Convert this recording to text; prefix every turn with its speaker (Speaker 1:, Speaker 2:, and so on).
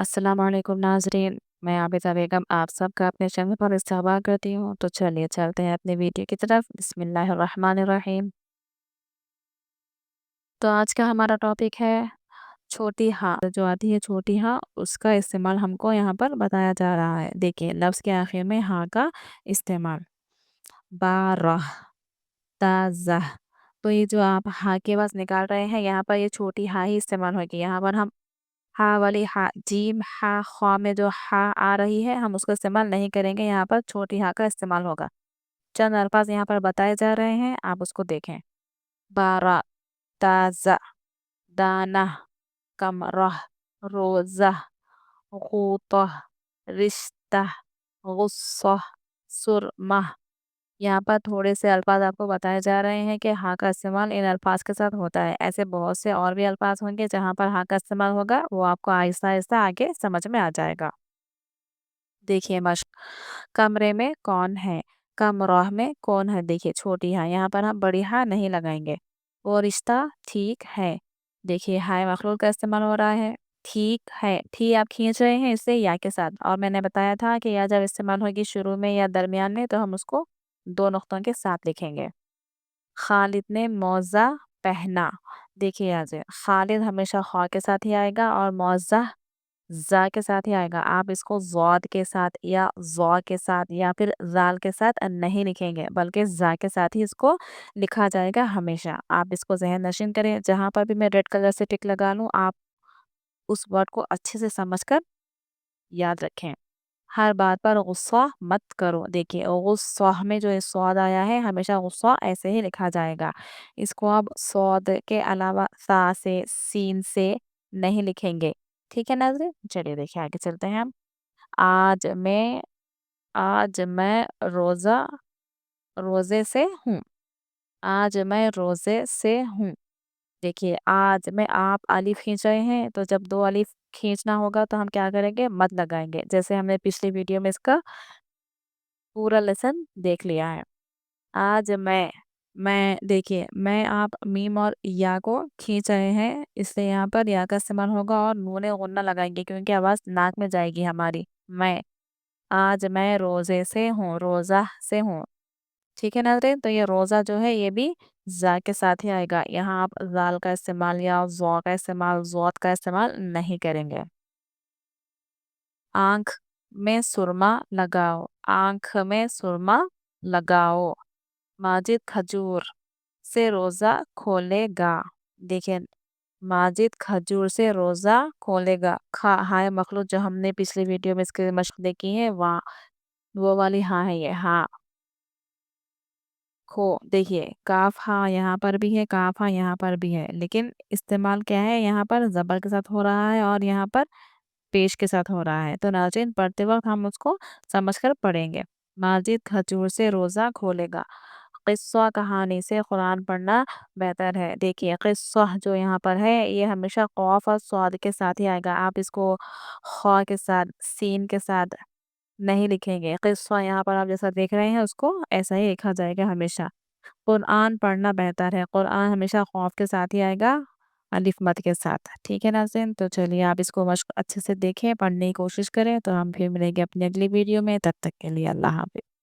Speaker 1: अस्सलाम वालेकुम नाज़रीन, मैं आबिदा बेगम आप सबका अपने चैनल पर इस्तकबाल करती हूँ। तो चलिए चलते हैं अपने वीडियो की तरफ। बिस्मिल्लाहिर्रहमानिर्रहीम। तो आज का हमारा टॉपिक है छोटी हाँ। जो आती है छोटी हाँ, उसका इस्तेमाल हमको यहाँ पर बताया जा रहा है। देखिए लफ्ज़ के आखिर में हाँ का इस्तेमाल। बारह, ताज़ह। तो ये जो आप हाँ की आवाज़ निकाल रहे हैं, यहाँ पर ये छोटी हाँ ही इस्तेमाल होगी। यहाँ पर हम हा वाली हा, जीम हा ख्वा में जो हा आ रही है, हम उसका इस्तेमाल नहीं करेंगे। यहाँ पर छोटी हा का इस्तेमाल होगा। चंद अल्फाज यहाँ पर बताए जा रहे हैं, आप उसको देखें। बारा, ताज़ा, दाना, कमरा, रोज़ा, गूता, रिश्ता, गुस्सा, सुरमा। यहाँ पर थोड़े से अल्फाज आपको बताए जा रहे हैं कि हाँ का इस्तेमाल इन अल्फाज के साथ होता है। ऐसे बहुत से और भी अल्फाज होंगे जहाँ पर हाँ का इस्तेमाल होगा, वो आपको आहिस्ता आहिस्ता आगे समझ में आ जाएगा। देखिए मश्क, कमरे में कौन है? कमराह में कौन है? देखिए छोटी हाँ, यहाँ पर हम बड़ी हाँ नहीं लगाएंगे। वो रिश्ता ठीक है। देखिए हाय मखलूल का इस्तेमाल हो रहा है। ठीक है, ठी आप खींच रहे हैं इससे या के साथ, और मैंने बताया था कि या जब इस्तेमाल होगी शुरू में या दरमियान में, तो हम उसको दो नुक्तों के साथ लिखेंगे। खालिद ने मौजा पहना। देखिए यहाँ से खालिद हमेशा खा के साथ ही आएगा और मौजा ज़ा के साथ ही आएगा। आप इसको ज़ौद के साथ या ज़ौ के साथ या फिर ज़ाल के साथ नहीं लिखेंगे, बल्कि ज़ा के साथ ही इसको लिखा जाएगा हमेशा। आप इसको ज़हन नशीन करें। जहाँ पर भी मैं रेड कलर से टिक लगा लूँ, आप उस वर्ड को अच्छे से समझकर याद रखें। हर बात पर गुस्सा मत करो। देखिए गुस्सा में जो ये स्वाद आया है, हमेशा गुस्सा ऐसे ही लिखा जाएगा। इसको आप स्वाद के अलावा सा से सीन से नहीं लिखेंगे। ठीक है नाज़रीन, चलिए देखिए आगे चलते हैं हम। आज मैं आज मैं रोज़े से हूँ। आज मैं रोज़े से हूँ। देखिए आज में आप अलिफ खींच रहे हैं, तो जब दो अलिफ खींचना होगा तो हम क्या करेंगे? मत लगाएंगे, जैसे हमने पिछली वीडियो में इसका पूरा लेसन देख लिया है। आज मैं देखिए मैं आप मीम और या को खींच रहे हैं, इसलिए यहाँ पर या का इस्तेमाल होगा और नूने गुन्ना लगाएंगे क्योंकि आवाज़ नाक में जाएगी हमारी। मैं आज मैं रोज़े से हूँ, रोज़ा से हूँ। ठीक है नाज़रीन, तो ये रोज़ा जो है ये भी ज़ा के साथ ही आएगा। यहाँ आप ज़ाल का इस्तेमाल या ज़ौ का इस्तेमाल, ज़ौत का इस्तेमाल नहीं करेंगे। आँख में सुरमा लगाओ, आँख में सुरमा लगाओ। माजिद खजूर से रोज़ा खोलेगा। देखिए माजिद खजूर से रोज़ा खोलेगा। खा हाय मखलूत जो हमने पिछली वीडियो में इसकी मशक देखी है, वहाँ वो वाली हाँ है ये हाँ। खो देखिए काफ हाँ यहाँ पर भी है, काफ हाँ यहाँ पर भी है, लेकिन इस्तेमाल क्या है? यहाँ पर ज़बर के साथ हो रहा है और यहाँ पर पेश के साथ हो रहा है। तो नाज़रीन पढ़ते वक्त हम उसको समझकर पढ़ेंगे। माजिद खजूर से रोज़ा खोलेगा। क़िस्सा कहानी से कुरान पढ़ना बेहतर है। देखिए क़िस्सा जो यहाँ पर है, ये हमेशा क़ाफ और स्वाद के साथ ही आएगा। आप इसको ख़ा के साथ, सीन के साथ नहीं लिखेंगे। क़िस्सा यहाँ पर आप जैसा देख रहे हैं, उसको ऐसा ही लिखा जाएगा हमेशा। कुरान पढ़ना बेहतर है। कुरान हमेशा ख़ौफ के साथ ही आएगा, अलिफ मद के साथ। ठीक है नाज़रीन, तो चलिए आप इसको मश्क अच्छे से देखें, पढ़ने की कोशिश करें। तो हम फिर मिलेंगे अपनी अगली वीडियो में। तब तक के लिए अल्लाह हाफ़िज़।